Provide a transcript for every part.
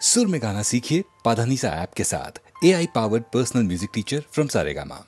सुर में गाना सीखिए पाधानीसा ऐप के साथ। AI powered personal music teacher from Saregama.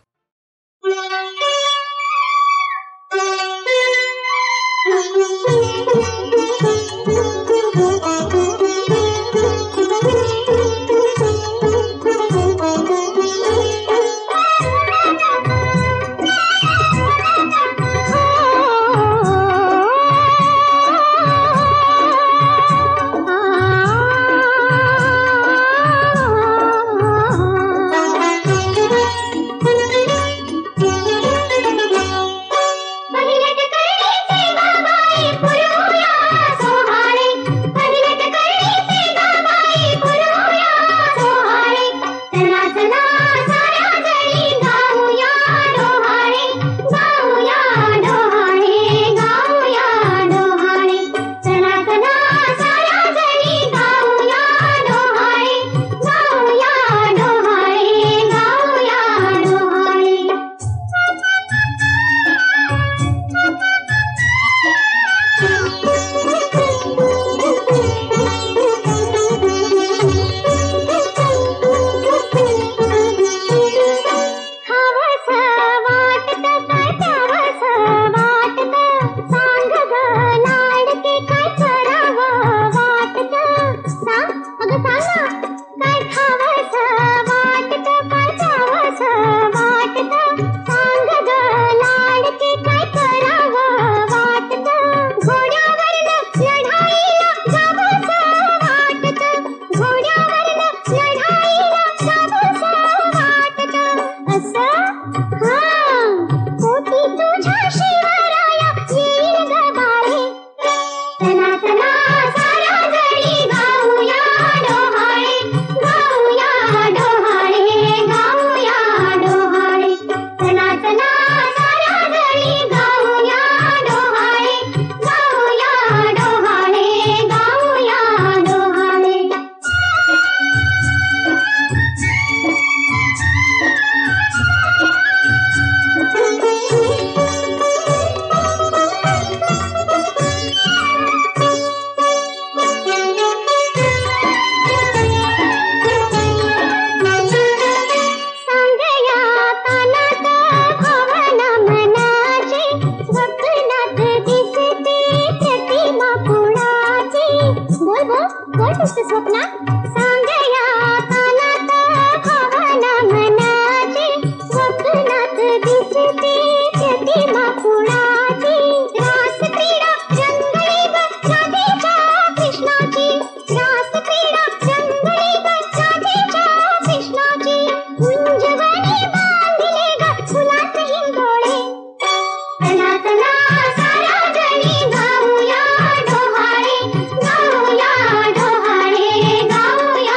गाऊया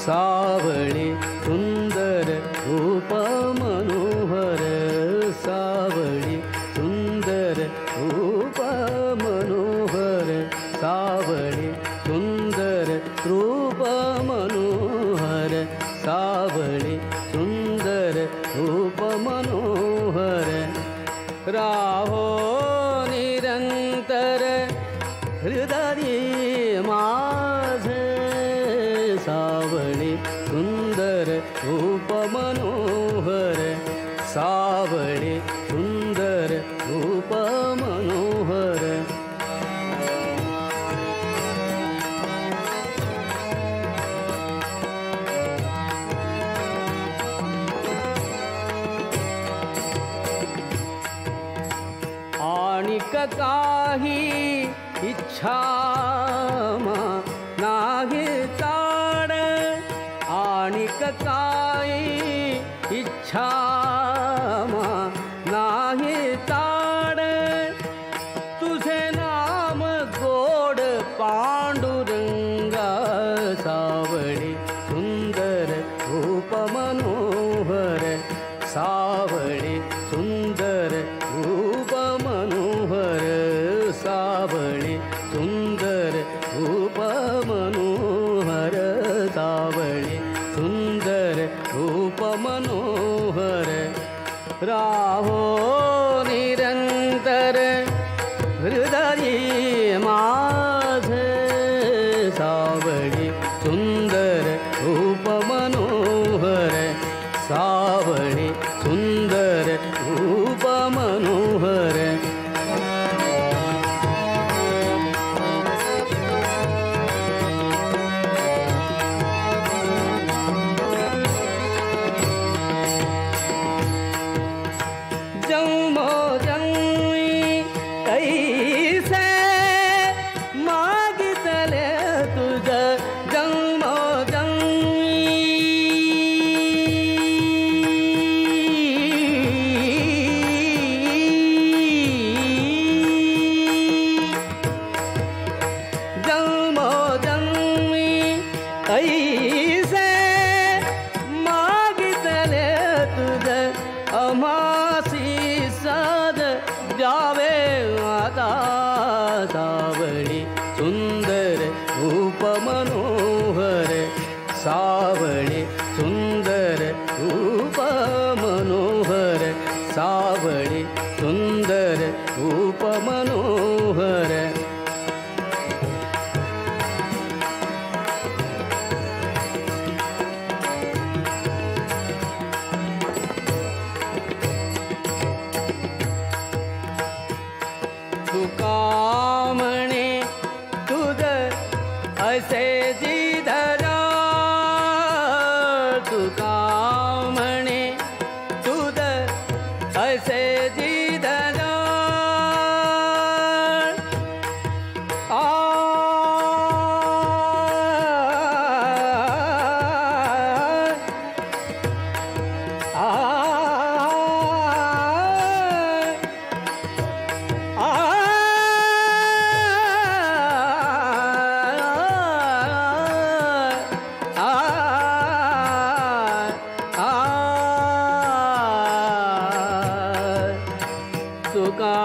सावळे सुंदर रूप मनोहर सावळे सुंदर रूप मनोहर सावळे सुंदर रूप मनोहर सावळे सुंदर रूप मनोहर राहो निरंतर हृदय माझे सावळे सुंदर रूप मनोहर सावळे सुंदर रूप मनोहर आणिक काही इच्छा नाही ताड आणिक काही इच्छा नाही ताड तुझे नाम गोड पांडुरंगा सावळे सुंदर रूप मनोहर सावळे सुंदर रूप मनोहर सावळे सुंदर रूप मनोहर सावळे सुंदर रूप मनोहर राहो निरंतर हृदय माझे सावळे सुंदर रूप मनोहर सावळे सुंदर रूप मनोहर ऐसे मागितले तुझ अमासी साध द्यावे आता सावळे सुंदर रूप मनोहर सावळे सुंदर रूप मनोहर सावळे सुंदर रूप मनोहर तुका म्हणे तुझ ऐसे जिधरा तुका म्हणे तुझ ऐसे जिधरा तुका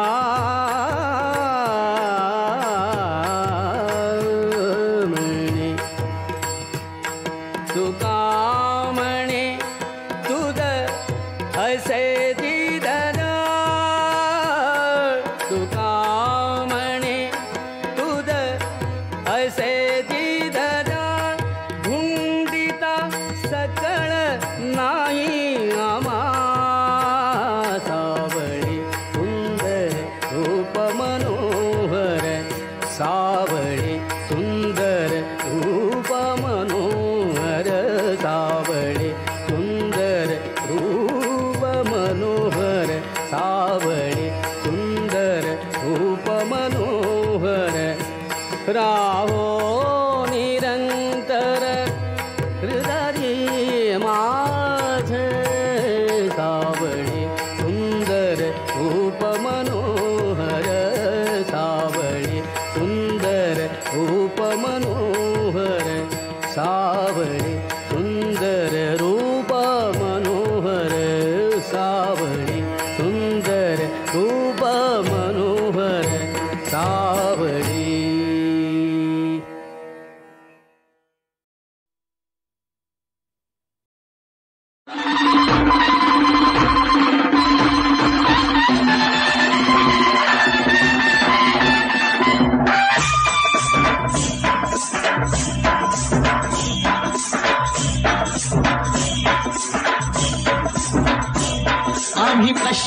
म्हणे तुका म्हणे तुझ ऐसे जिधरा तुका म्हणे तुझ ऐसे जिधरा धुंडिता सकळ नाही आमा सावळे सुंदर रूप मनोहर सावळे सुंदर रूप मनोहर सावळे सुंदर रूप मनोहर सावळे सुंदर रूप मनोहर राहो निरंतर हृदय माझे सावळे सुंदर रूप मनोहर सावळे सुंदर रूप मनोहर सावळे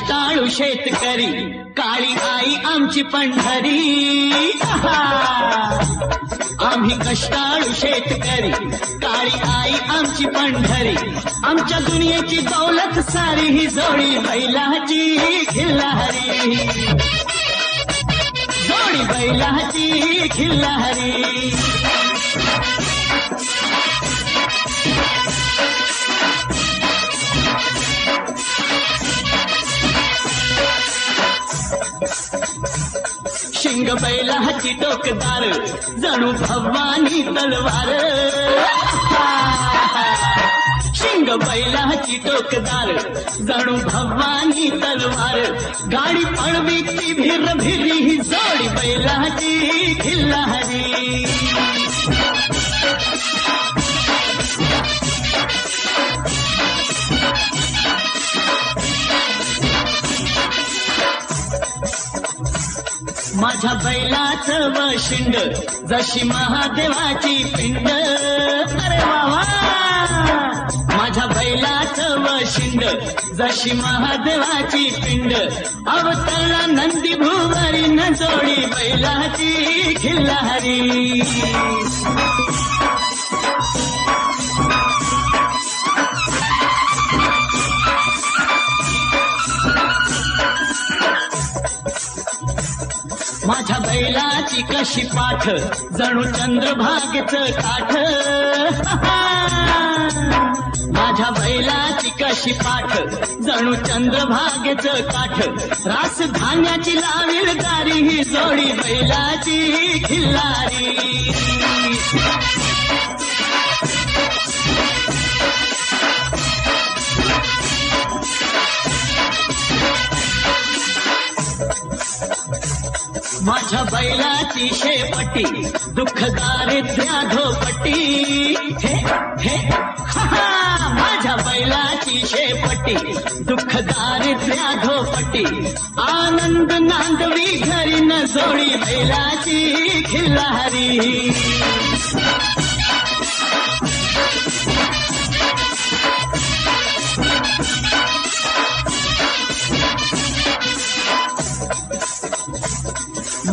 कष्टाळू शेतकरी, काळी आई आमची पंढरी. आम्ही कष्टाळू शेतकरी, काळी आई आमची पंढरी. आमच्या दुनियेची दौलत सारी ही जोडी बैलाची खिल्लारी, जोडी बैलाची खिल्लारी. शिंग बैलाची टोकदार, जणू भवानी तलवार. शिंग बैलाची टोकदार, जणू भवानी तलवार. गाडी पळवीची भिर भिरी, ही जोडी बैलाची खिल्लारी. माझ्या बैलाचं वशिंड, जशी महादेवाची पिंड. अरे बाबा, माझ्या बैलाचं वशिंड, जशी महादेवाची पिंड. अवतरला नंदी भुवरी, न जोडी बैलाची खिल्लारी. माझ्या बैलाची कशी पाठ, जणू चंद्रभागेचं काठ. माझ्या बैलाची कशी पाठ, जणू चंद्रभागेचं काठ. रास धान्याची लावील दारी, ही जोडी बैलाची खिल्लारी. माझ्या बैलाची शेपटी, दुःख दारिद्र्या धोपटी. हे हे हा, माझ्या बैलाची शेपटी, दुःख दारिद्र्या धोपटी. आनंद नांदवी घरी, न जोडी बैलाची खिल्लारी.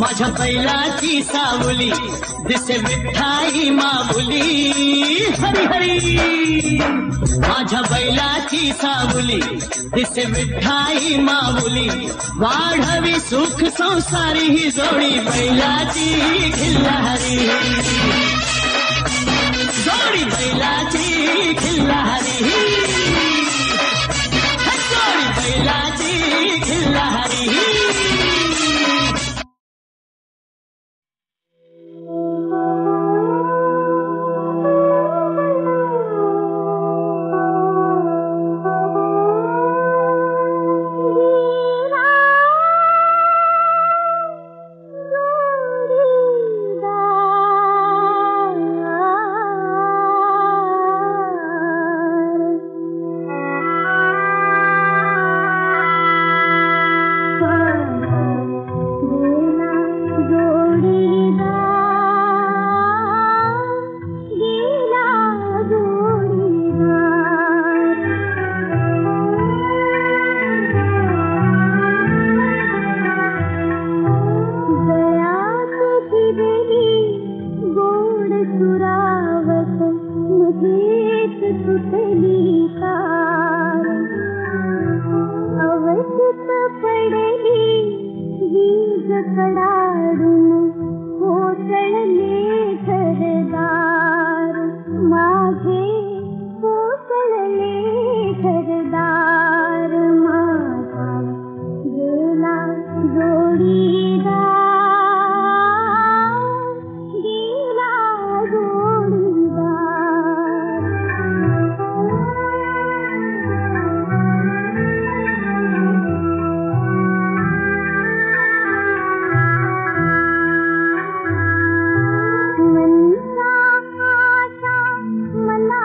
माझ्या बैलाची सावली, दिसे विठ्ठाई माऊली. हरी हरी. माझ्या बैलाची सावली, दिसे विठ्ठाई माऊली. वाढवी सुख संसारी, ही जोडी बैलाची खिल्लारी. जोडी बैलाची खिल्लारी, जोडी बैलाची खिल्लारी. मना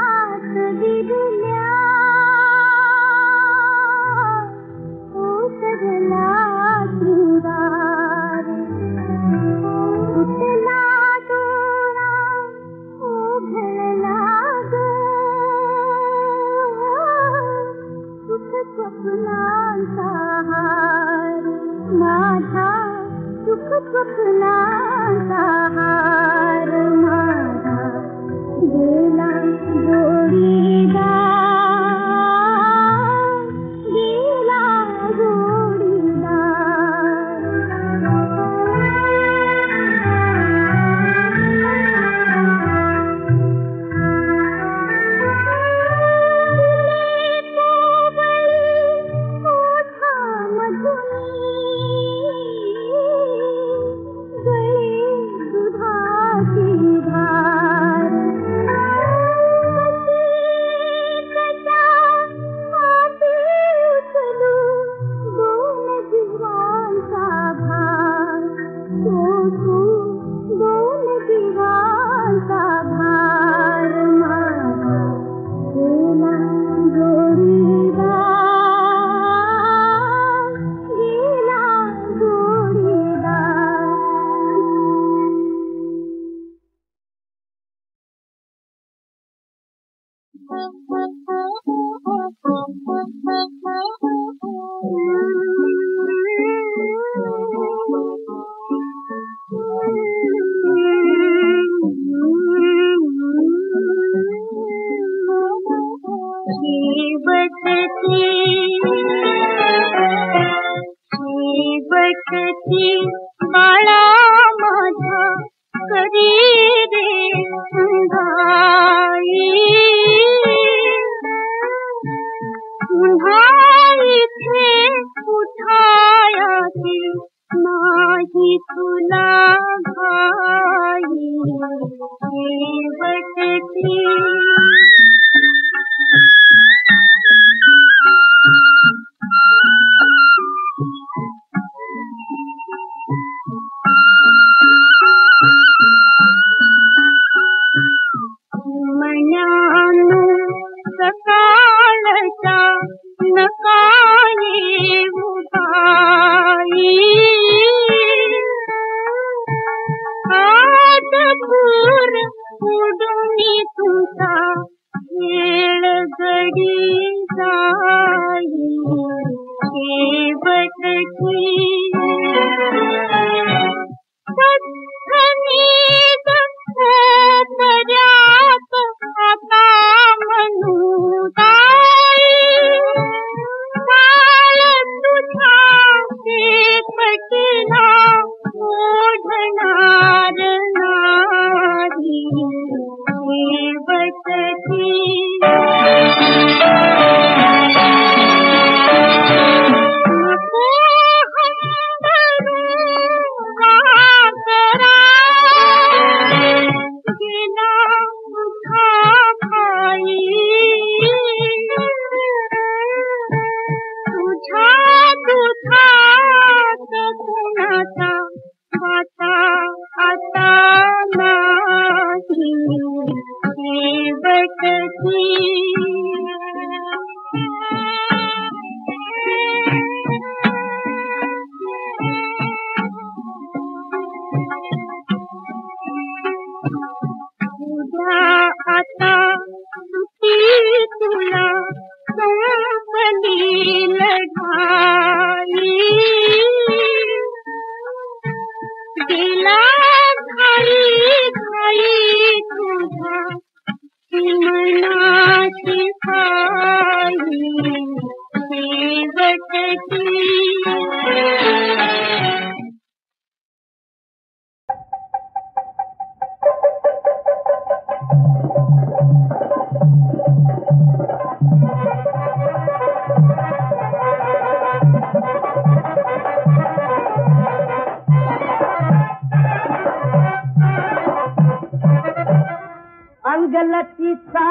अंगलतीचा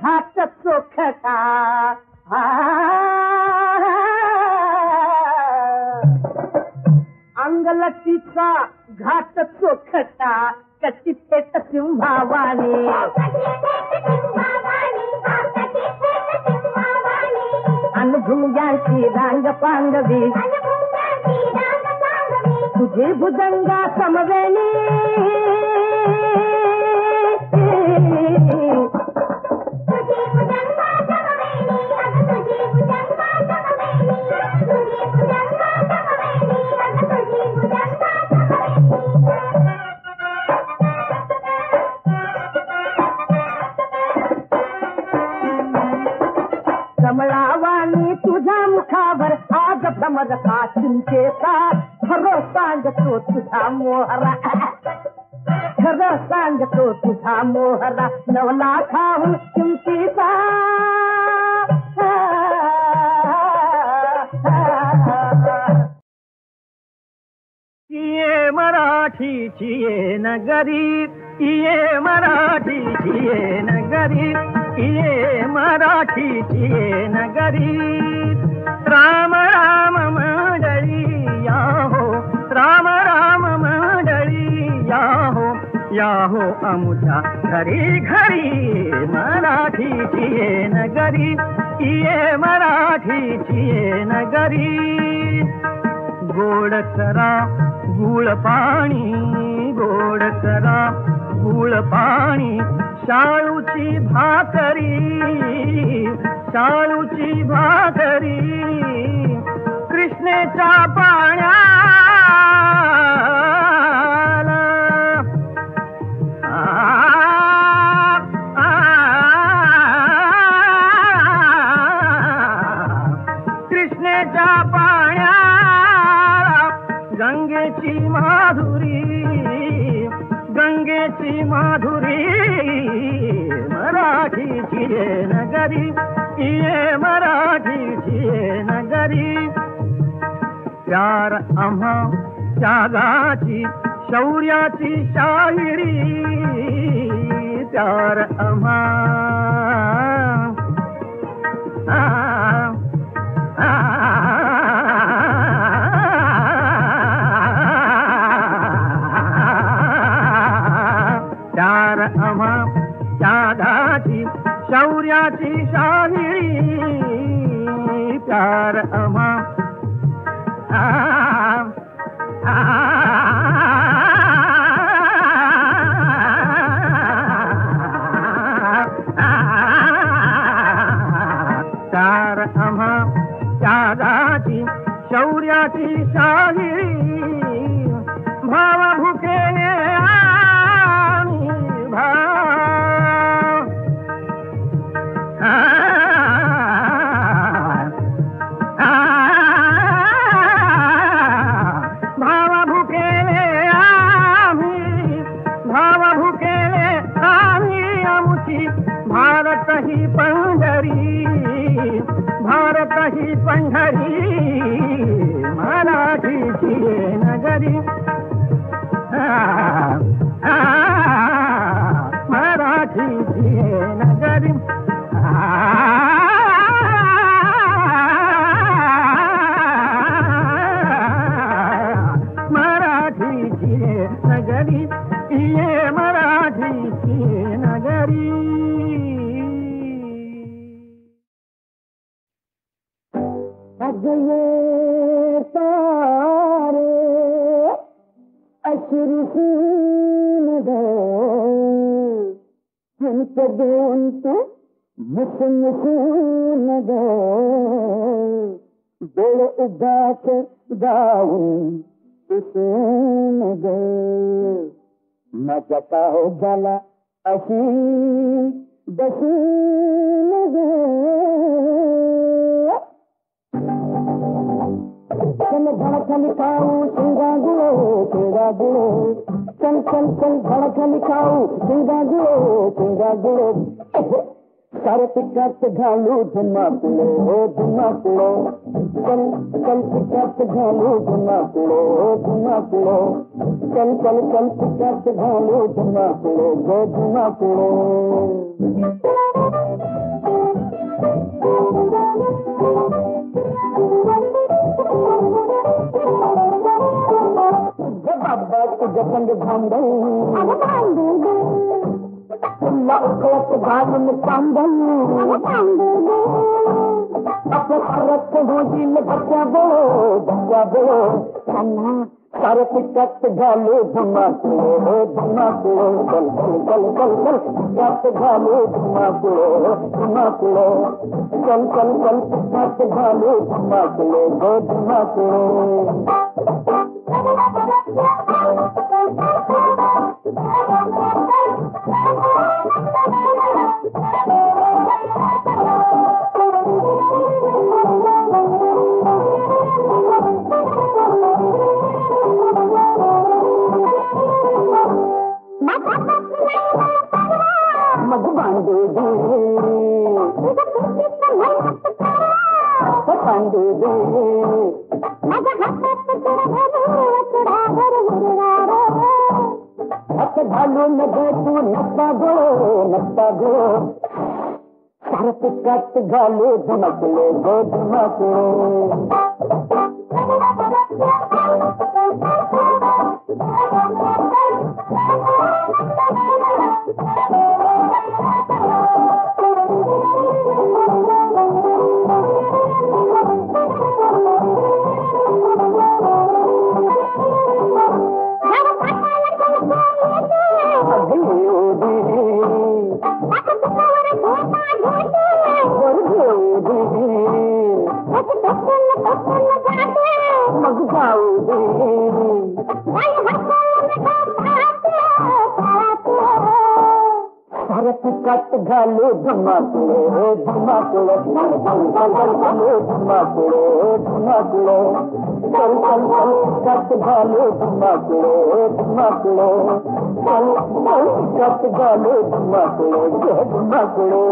घाट चोखटा अंगलतीचा घाट चोखटा कशी थेट सिंहावाणी अनुभुंग्यांची रांग पांगवी तुझी भुजंगा समवेणी कमळावाणी तुझ्या मुखावर आज भ्रमर का चिंतेचा खरं सांगतो तुझा मोहरा खरं सांगतो तुझा मोहरा नवला खाऊन चिंतेचा ये मराठीची ये नगरी ये मराठीची ये नगरी ये मराठीची ये नगरी राम राम मंडळी या हो राम राम मंडळी या हो आमच्या घरी घरी मराठीची ये नगरी ये मराठीची ये नगरी गोड करा गुळ पाणी गोड करा गुळ पाणी शाळूची भाकरी कृष्णेच्या पाण्याला कृष्णेच्या पाण्याला गंगेची माधुरी मराठीची ये नगरी ये मराठीची ये नगरी प्यार आम्हा त्यागाची शौर्याची शाहिरी प्यार आम्हा प्यार आम्हा त्यागाची शौर्याची शाहिरी प्यार आम्हा प्यार आम्हा त्यागाची शौर्याची शाहिरी भाव भुकेने भारत ही पंढरी मराठीची नगरी मराठीची नगरी मराठीची नगरी ये मराठीची नगरी ये तारे अश्रु सून दे हमको दोन तो मुसन सून दे बेड़ उगा के गाऊं सुन दे न जता हो गला असी दसून दे चल धड़कन खाऊं सिंगा गुड़ो चल चल चल धड़कन खाऊं सिंगा गुड़ो सारे पिकअप घालू धुमाकुलो चल चल पिकअप घालू धुमाकुलो चल चल चल पिकअप घालू धुमाकुलो बाबा तुझे संग भांडल तुला उकळत घालून सांडल आपल्या खरत होईल बच्चा बोलो त्यांना सारे पिकअप घालू धुमाकुलो चल चल चल चल चल पिकअप घालू धुमाकुलो चल चल चल पिकअप घालू धुमाकुलो खांदे हात घालून दे तू नक्का गो सार पिकात घालू धमकले गो धमकले कट घालू धमाकुले धमाकुले धमाकुले धमाकुले चल चल चल कट घालू धमाकुले धमाकुले चल चल कट घालू धमाकुले धमाकुले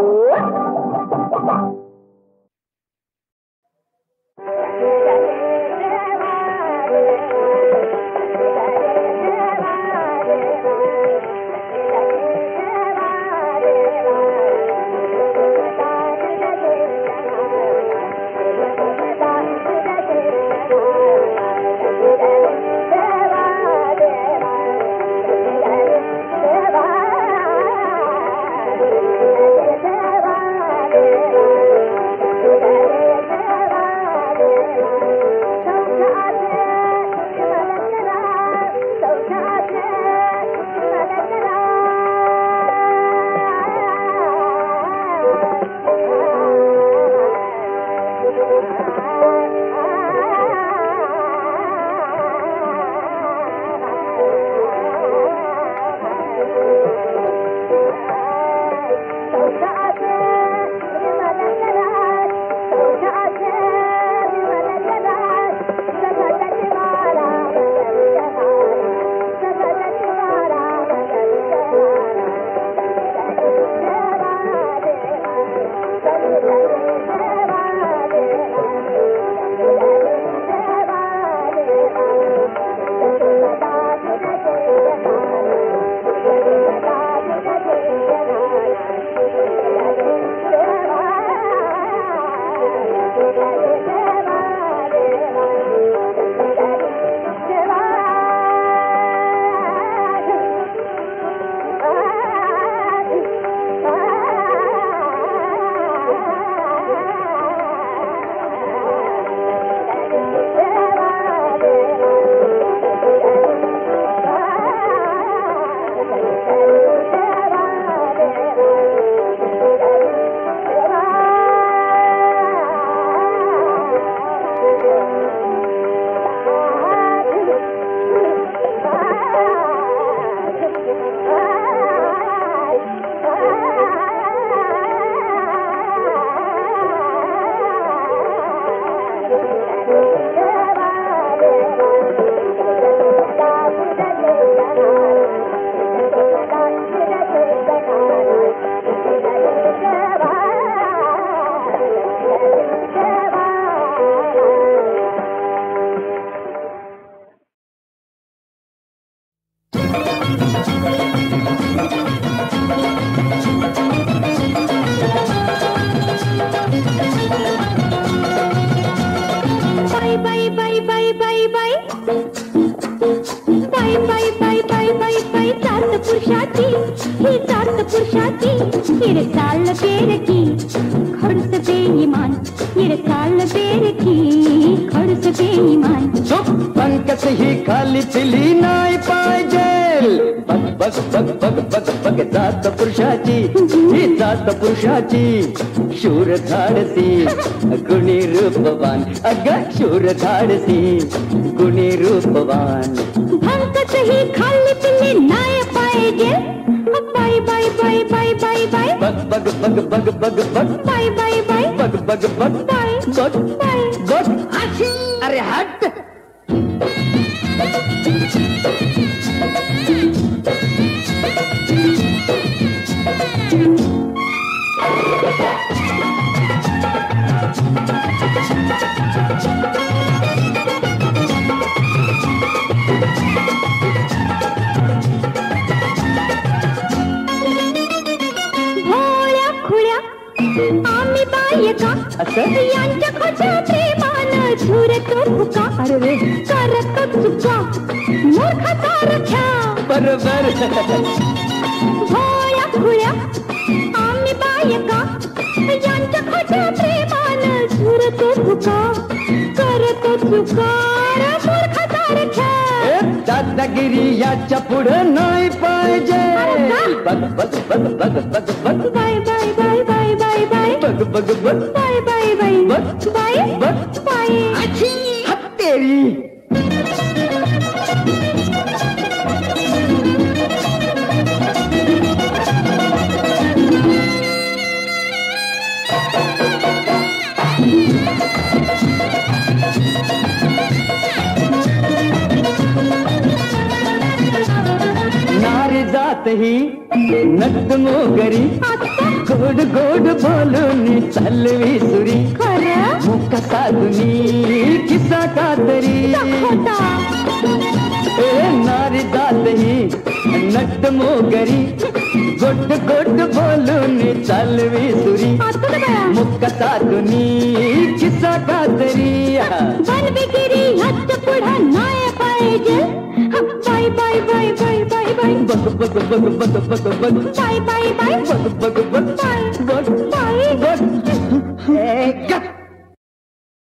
पुरुषाची शूर धाडसी गुणी रूपवान अग शूर धाडसी गुणी रूपवान भंकतही खाल्ली पिल्ली नाही पाहिजे bye bye bye bye bye bye बग बग बग बग बग बग बाय बाय बाय बग बग बग बाय बग बाय बग अरे हट भोळ्या खुळ्या आम्ही बायका यांच्या खोच्या प्रेमानं झुरतो फुका अरे रे करतो चुका मूर्खाचा रख्या बरोबर भोळ्या खुळ्या आम्ही बायका यांच्या खोच्या प्रेमानं झुरतो फुका करतो चुका मूर्खाचा रख्या दादागिरी याच्या पुढं नाही पाहिजे बघ बघ बघ बघ बघ बघ bye bye bye bye bye bye बघ बघ बघ बाय बाय बाय बाय बघ बाय हत्तेरी नारी जात ही नट मोगरी गोड गोड बोलून चालवी सुरी खरं मुका साधुनी किसा कातरी ए नारी जात ही नट मोगरी गोड गोड बोलून चालवी सुरी मुका साधुनी किसा कातरी बनविगिरी ह्याच्या पुढं नाही पाहिजे bye bye bye bye bye bye बघ बघ बघ बघ बघ बघ बाय बाय बाय बघ बघ बघ बाय बघ